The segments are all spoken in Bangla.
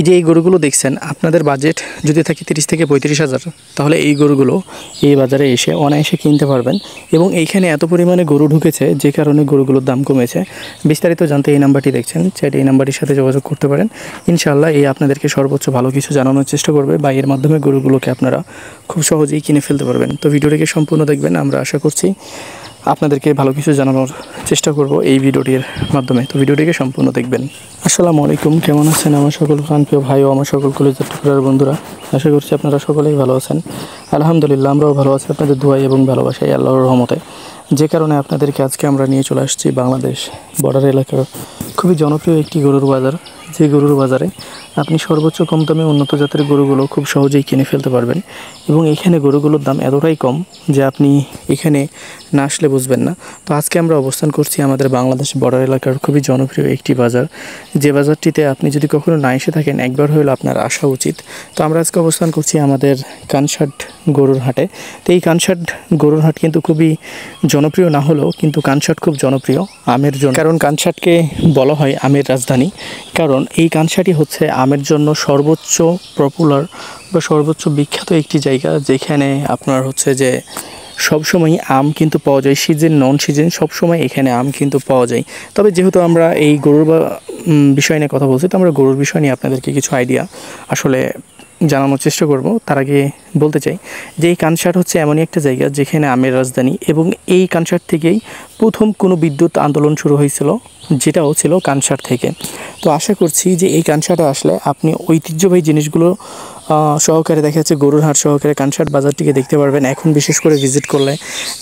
এই যে এই গরুগুলো দেখছেন, আপনাদের বাজেট যদি থাকে 30 থেকে 35,000, তাহলে এই গরুগুলো এই বাজারে এসে অনায়াসে কিনতে পারবেন। এবং এইখানে এত পরিমাণে গরু ঢুকেছে যে কারণে গরুগুলোর দাম কমেছে। বিস্তারিত জানতে এই নাম্বারটি দেখছেন, চাইলে এই নাম্বারটির সাথে যোগাযোগ করতে পারেন। ইনশাআল্লাহ এই আপনাদেরকে সর্বোচ্চ ভালো কিছু জানানোর চেষ্টা করবে, বা এর মাধ্যমে গরুগুলোকে আপনারা খুব সহজেই কিনে ফেলতে পারবেন। তো ভিডিওটিকে সম্পূর্ণ দেখবেন, আমরা আশা করছি আপনাদেরকে ভালো কিছু জানানোর চেষ্টা করব এই ভিডিওটির মাধ্যমে। তো ভিডিওটিকে সম্পূর্ণ দেখবেন। আসসালামু আলাইকুম, কেমন আছেন আমার সকল প্রিয় ভাই ও আমার সকল কলেজের টুকরার বন্ধুরা? আশা করছি আপনারা সকলেই ভালো আছেন। আলহামদুলিল্লাহ, আমরাও ভালো আছি আপনাদের দোয়াই এবং ভালোবাসাই, আল্লাহর রহমতে। যে কারণে আপনাদেরকে আজকে আমরা নিয়ে চলে আসছি বাংলাদেশ বর্ডার এলাকার খুবই জনপ্রিয় একটি গরুর বাজার, যে গরুর বাজারে আপনি সর্বোচ্চ কম দামে উন্নত জাতের গরুগুলো খুব সহজেই কিনে ফেলতে পারবেন। এবং এখানে গরুগুলোর দাম এতটাই কম যে আপনি এখানে না আসলে বুঝবেন না। তো আজকে আমরা অবস্থান করছি আমাদের বাংলাদেশ বর্ডার এলাকার খুবই জনপ্রিয় একটি বাজার, যে বাজারটিতে আপনি যদি কখনো না এসে থাকেন একবার হলেও আপনার আসা উচিত। তো আমরা আজকে অবস্থান করছি আমাদের কানসাট গরুর হাটে। তো এই কানসাট গরুর হাট কিন্তু খুবই জনপ্রিয় না হলেও কিন্তু কানসাট খুব জনপ্রিয় আমের জন্য, কারণ কানসাটকে বলা হয় আমের রাজধানী। কারণ এই কানসাটই হচ্ছে আমের জন্য সর্বোচ্চ পপুলার বা সর্বোচ্চ বিখ্যাত একটি জায়গা, যেখানে আপনার হচ্ছে যে সবসময় আম কিন্তু পাওয়া যায়, সিজন নন সিজন সবসময় এখানে আম কিন্তু পাওয়া যায়। তবে যেহেতু আমরা এই গরুর বিষয় নিয়ে কথা বলছি, তো আমরা গরুর বিষয় নিয়ে আপনাদেরকে কিছু আইডিয়া আসলে জানানোর চেষ্টা করব। তার আগে বলতে চাই যে এই কানসাট হচ্ছে এমনই একটা জায়গা যেখানে আমের রাজধানী, এবং এই কানসাট থেকেই প্রথম কোনো বিদ্যুৎ আন্দোলন শুরু হয়েছিল, যেটাও ছিল কানসাট থেকে। তো আশা করছি যে এই কানসাটে আসলে আপনি ঐতিহ্যবাহী জিনিসগুলো সহকারে দেখা যাচ্ছে গরুর হাট সহকারে কানসাট বাজারটিকে দেখতে পারবেন। এখন বিশেষ করে ভিজিট করলে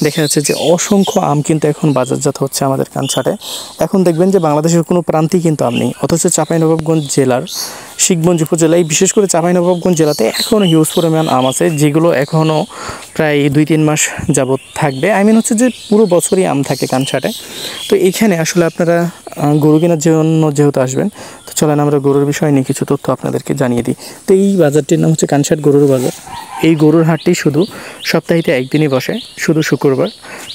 দেখা যাচ্ছে যে অসংখ্য আম কিন্তু এখন বাজারজাত হচ্ছে আমাদের কানসাটে। এখন দেখবেন যে বাংলাদেশের কোনো প্রান্তেই কিন্তু আম নেই, অথচ চাঁপাইনবাবগঞ্জ জেলার শিখগঞ্জ উপজেলায়, বিশেষ করে চাঁপাইনবাবগঞ্জ জেলাতে এখনও হিউজ পরিমাণ আম আছে, যেগুলো এখনও প্রায় 2-3 মাস যাবৎ থাকবে। হচ্ছে যে পুরো বছরই আম থাকে কানসাটে। তো এইখানে আসলে আপনারা গরু কেনার জন্য যেহেতু আসবেন, তো চলেন আমরা গরুর বিষয় নিয়ে কিছু তথ্য আপনাদেরকে জানিয়ে দিই। তো এই বাজারটির নাম হচ্ছে কানসাট গরুর বাজার। এই গরুর হাটটি শুধু সপ্তাহে একদিনই বসে, শুধু শুক্রবার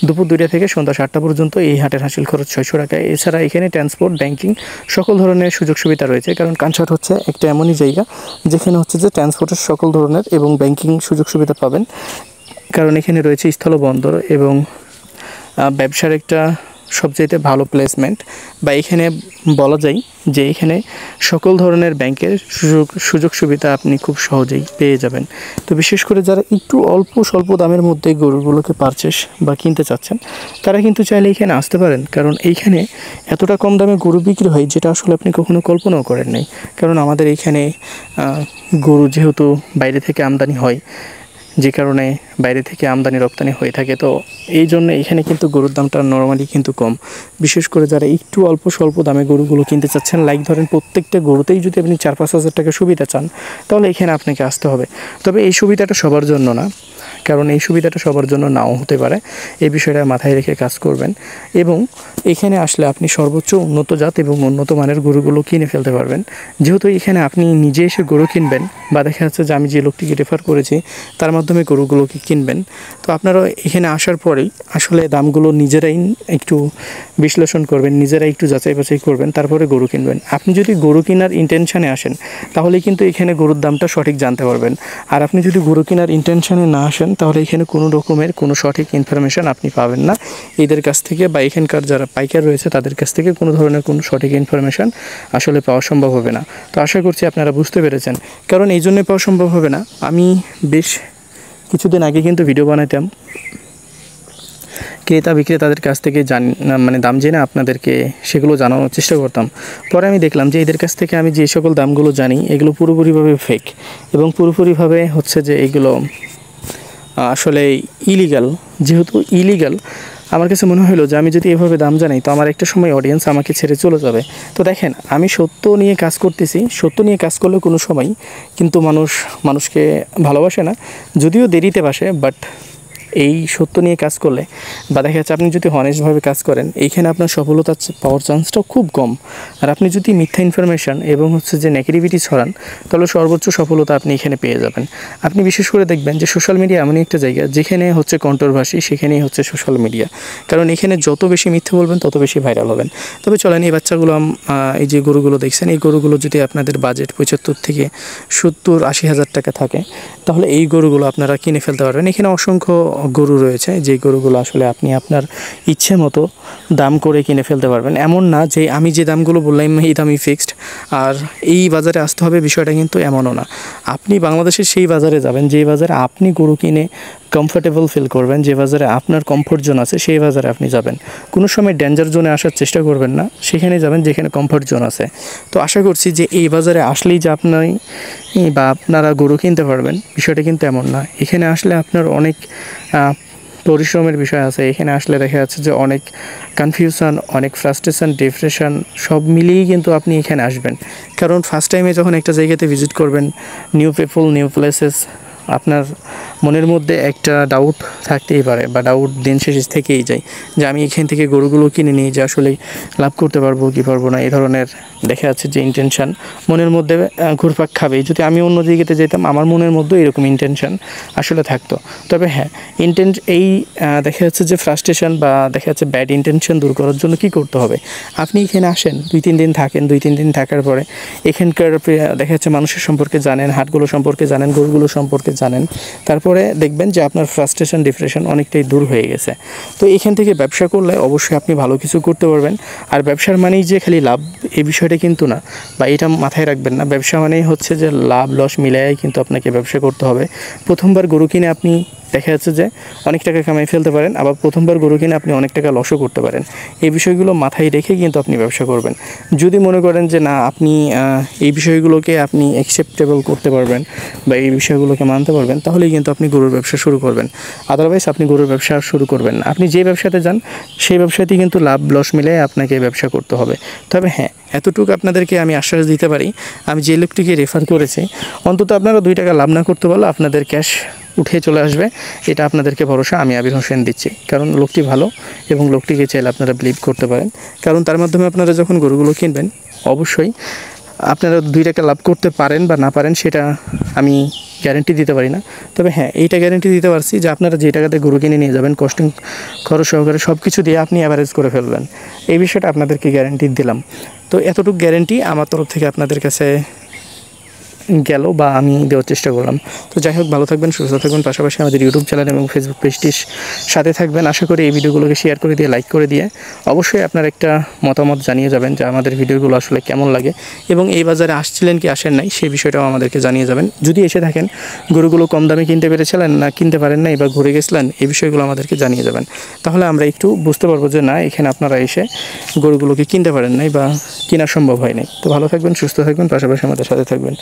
দুপুর 2টা থেকে সন্ধ্যা 7টা পর্যন্ত। এই হাটের হাসিল খরচ 600 টাকা। এছাড়া এখানে ট্রান্সপোর্ট, ব্যাংকিং সকল ধরনের সুযোগ সুবিধা রয়েছে, কারণ কানসাট হচ্ছে একটা এমনই জায়গা যেখানে হচ্ছে যে ট্রান্সপোর্টের সকল ধরনের এবং ব্যাংকিং সুযোগ সুবিধা পাবেন, কারণ এখানে রয়েছে স্থলবন্দর এবং ব্যবসার একটা সবচাইতে ভালো প্লেসমেন্ট, বা এখানে বলা যায় যে এখানে সকল ধরনের ব্যাংকের সুযোগ সুবিধা আপনি খুব সহজেই পেয়ে যাবেন। তো বিশেষ করে যারা একটু স্বল্প দামের মধ্যে গরুগুলোকে পারচেস বা কিনতে চাচ্ছেন, তারা কিন্তু চাইলে এখানে আসতে পারেন, কারণ এইখানে এতটা কম দামে গরু বিক্রি হয় যেটা আসলে আপনি কখনো কল্পনাও করেন নাই। কারণ আমাদের এইখানে গরু যেহেতু বাইরে থেকে আমদানি হয়, যে কারণে বাইরে থেকে আমদানি রপ্তানি হয়ে থাকে, তো এই জন্য এখানে কিন্তু গরুর দামটা নর্মালি কিন্তু কম। বিশেষ করে যারা একটু স্বল্প দামে গরুগুলো কিনতে চাচ্ছেন, লাইক ধরেন প্রত্যেকটা গরুতেই যদি আপনি 4-5 হাজার টাকা সুবিধা চান, তাহলে এখানে আপনাকে আসতে হবে। তবে এই সুবিধাটা সবার জন্য না, কারণ এই সুবিধাটা সবার জন্য নাও হতে পারে। এই বিষয়টা মাথায় রেখে কাজ করবেন, এবং এখানে আসলে আপনি সর্বোচ্চ উন্নত জাত এবং উন্নত মানের গরুগুলো কিনে ফেলতে পারবেন। যেহেতু এখানে আপনি নিজে এসে গরু কিনবেন, বা দেখা যাচ্ছে যে আমি যে লোকটিকে রেফার করেছি তার মাধ্যমে গরুগুলোকে কিনবেন, তো আপনারা এখানে আসার পরেই আসলে দামগুলো নিজেরাই একটু বিশ্লেষণ করবেন, নিজেরাই একটু যাচাই বাছাই করবেন, তারপরে গরু কিনবেন। আপনি যদি গরু কেনার ইন্টেনশানে আসেন, তাহলে কিন্তু এখানে গরুর দামটা সঠিক জানতে পারবেন। আর আপনি যদি গরু কেনার ইন্টেনশানে না আসেন, তাহলে এখানে কোনো রকমের কোনো সঠিক ইনফরমেশান আপনি পাবেন না এদের কাছ থেকে, বা এখানকার যারা পাইকার রয়েছে তাদের কাছ থেকে কোনো ধরনের কোনো সঠিক ইনফরমেশান আসলে পাওয়া সম্ভব হবে না। তো আশা করছি আপনারা বুঝতে পেরেছেন, কারণ এই জন্যই পাওয়া সম্ভব হবে না। আমি বেশ কিছুদিন আগে কিন্তু ভিডিও বানাইতাম ক্রেতা বিক্রেতাদের কাছ থেকে দাম জেনে আপনাদেরকে সেগুলো জানানোর চেষ্টা করতাম। পরে আমি দেখলাম যে এদের কাছ থেকে আমি যে সকল দামগুলো জানি এগুলো পুরোপুরিভাবে ফেক, এবং পুরোপুরিভাবে হচ্ছে যে এগুলো আসলে ইলিগাল। যেহেতু ইলিগাল, আমার কাছে মনে হলো যে আমি যদি এভাবে দাম জানাই, তো আমার একটা সময় অডিয়েন্স আমাকে ছেড়ে চলে যাবে। তো দেখেন, আমি সত্য নিয়ে কাজ করতেছি, সত্য নিয়ে কাজ করলে কোনো সময় কিন্তু মানুষকে ভালোবাসে না, যদিও দেরিতে বাসে, বাট এই সত্য নিয়ে কাজ করলে বা দেখা যাচ্ছে আপনি যদি হনেস্টভাবে কাজ করেন, এইখানে আপনার সফলতা পাওয়ার চান্সটাও খুব কম। আর আপনি যদি মিথ্যা ইনফরমেশান এবং হচ্ছে যে নেগেটিভিটি ছড়ান, তাহলে সর্বোচ্চ সফলতা আপনি এখানে পেয়ে যাবেন। আপনি বিশেষ করে দেখবেন যে সোশ্যাল মিডিয়া এমনই একটা জায়গা যেখানে হচ্ছে কন্ট্রোভার্সি, সেখানেই হচ্ছে সোশ্যাল মিডিয়া। কারণ এখানে যত বেশি মিথ্যে বলবেন তত বেশি ভাইরাল হবেন। তবে চলেন, এই বাচ্চাগুলো এই যে গরুগুলো দেখছেন, এই গরুগুলো যদি আপনাদের বাজেট 75 থেকে 70-80 হাজার টাকা থাকে, তাহলে এই গরুগুলো আপনারা কিনে ফেলতে পারবেন। এখানে অসংখ্য গরু রয়েছে, যে গরুগুলো আসলে আপনি আপনার ইচ্ছে মতো দাম করে কিনে ফেলতে পারবেন। এমন না যে আমি যে দামগুলো বললাম এই দামই ফিক্সড আর এই বাজারে আসতে হবে, বিষয়টা কিন্তু এমনও না। আপনি বাংলাদেশের সেই বাজারে যাবেন যে বাজারে আপনি গরু কিনে কমফোর্টেবল ফিল করবেন, যে বাজারে আপনার কমফোর্ট জোন আছে, সেই বাজারে আপনি যাবেন। কোনো সময় ডেঞ্জার জোনে আসার চেষ্টা করবেন না, সেখানে যাবেন যেখানে কমফোর্ট জোন আছে। তো আশা করছি যে এই বাজারে আসলেই যে আপনারা গরু কিনতে পারবেন, বিষয়টা কিন্তু এমন না। এখানে আসলে আপনার অনেক পরিশ্রমের বিষয় আছে। এখানে আসলে দেখা যাচ্ছে যে অনেক কনফিউশন, অনেক ফ্রাস্ট্রেশন, ডিপ্রেশন সব মিলিয়েই কিন্তু আপনি এখানে আসবেন। কারণ ফার্স্ট টাইমে যখন একটা জায়গাতে ভিজিট করবেন, নিউ পিপল, নিউ প্লেসেস, আপনার মনের মধ্যে একটা ডাউট থাকতেই পারে বা ডাউট দিন শেষে থেকেই যায় যে আমি এখান থেকে গরুগুলো কিনে নিই যে আসলে লাভ করতে পারবো কি পারবো না, এই ধরনের দেখা যাচ্ছে যে ইন্টেনশান মনের মধ্যে ঘুরপাক খাবে। যদি আমি অন্য জায়গাতে যেতাম, আমার মনের মধ্যেও এরকম ইন্টেনশান আসলে থাকতো। তবে হ্যাঁ, দেখা যাচ্ছে যে ফ্রাস্ট্রেশন বা দেখা যাচ্ছে ব্যাড ইন্টেনশন দূর করার জন্য কী করতে হবে, আপনি এখানে আসেন, 2-3 দিন থাকেন। 2-3 দিন থাকার পরে এখানকার দেখা যাচ্ছে মানুষের সম্পর্কে জানেন, হাটগুলো সম্পর্কে জানেন, গরুগুলো সম্পর্কে জানেন। তারপরে দেখবেন যে আপনার ফ্রাস্ট্রেশন, ডিপ্রেশন অনেকটাই দূর হয়ে গেছে। তো এখান থেকে ব্যবসা করলে অবশ্যই আপনি ভালো কিছু করতে পারবেন। আর ব্যবসার মানেই যে খালি লাভ, এই বিষয়টা কিন্তু না, বা এটা মাথায় রাখবেন না। ব্যবসা মানেই হচ্ছে যে লাভ লস মিলাইয়াই কিন্তু আপনাকে ব্যবসা করতে হবে। প্রথমবার গরু কিনে আপনি দেখা যাচ্ছে যে অনেক টাকা কামাই ফেলতে পারেন, আবার প্রথমবার গরু কিনে আপনি অনেক টাকা লসও করতে পারেন। এই বিষয়গুলো মাথায় রেখে কিন্তু আপনি ব্যবসা করবেন। যদি মনে করেন যে না, আপনি এই বিষয়গুলোকে আপনি অ্যাকসেপ্টেবল করতে পারবেন বা এই বিষয়গুলোকে মানতে পারবেন, তাহলেই কিন্তু আপনি গরুর ব্যবসা শুরু করবেন। আদারওয়াইজ আপনি গরুর ব্যবসা শুরু করবেন না। আপনি যে ব্যবসাতে যান, সেই ব্যবসাতেই কিন্তু লাভ লস মিলে আপনাকে ব্যবসা করতে হবে। তবে হ্যাঁ, এতটুকু আপনাদেরকে আমি আশ্বাস দিতে পারি, আমি যে লোকটিকে রেফার করেছি, অন্তত আপনারা 2 টাকা লাভ না করতে পারলে আপনাদের ক্যাশ উঠে চলে আসবে, এটা আপনাদেরকে ভরসা আমি আবির হোসেন দিচ্ছি। কারণ লোকটি ভালো এবং লোকটিকে চাইলে আপনারা বিলিভ করতে পারেন। কারণ তার মাধ্যমে আপনারা যখন গরুগুলো কিনবেন, অবশ্যই আপনারা 2 টাকা লাভ করতে পারেন বা না পারেন সেটা আমি গ্যারেন্টি দিতে পারি না। তবে হ্যাঁ, এইটা গ্যারেন্টি দিতে পারছি যে আপনারা যে টাকাতে গরু কিনে নিয়ে যাবেন, কস্টিং খরচ সহকারে সব কিছু দিয়ে আপনি অ্যাভারেজ করে ফেলবেন। এই বিষয়টা আপনাদেরকে গ্যারেন্টি দিলাম। তো এতটুকু গ্যারেন্টি আমার তরফ থেকে আপনাদের কাছে গেল বা আমি দেওয়ার চেষ্টা করলাম। তো যাই হোক, ভালো থাকবেন, সুস্থ থাকবেন, পাশাপাশি আমাদের ইউটিউব চ্যানেল এবং ফেসবুক পেজটির সাথে থাকবেন। আশা করি এই ভিডিওগুলোকে শেয়ার করে দিয়ে, লাইক করে দিয়ে অবশ্যই আপনার একটা মতামত জানিয়ে যাবেন যে আমাদের ভিডিওগুলো আসলে কেমন লাগে এবং এই বাজারে আসছিলেন কি আসেন নাই সেই বিষয়টাও আমাদেরকে জানিয়ে যাবেন। যদি এসে থাকেন, গরুগুলো কম দামে কিনতে পেরেছিলেন না কিনতে পারেন নাই বা ঘুরে গেছিলেন, এই বিষয়গুলো আমাদেরকে জানিয়ে যাবেন। তাহলে আমরা একটু বুঝতে পারবো যে না, এখানে আপনারা এসে গরুগুলোকে কিনতে পারেন নাই বা কেনা সম্ভব হয় নাই। তো ভালো থাকবেন, সুস্থ থাকবেন, পাশাপাশি আমাদের সাথে থাকবেন।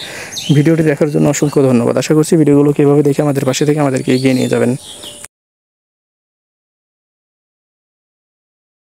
ভিডিওটি দেখার জন্য অসংখ্য ধন্যবাদ। আশা করছি ভিডিওগুলো কীভাবে দেখে আমাদের পাশে থেকে আমাদেরকে এগিয়ে নিয়ে যাবেন।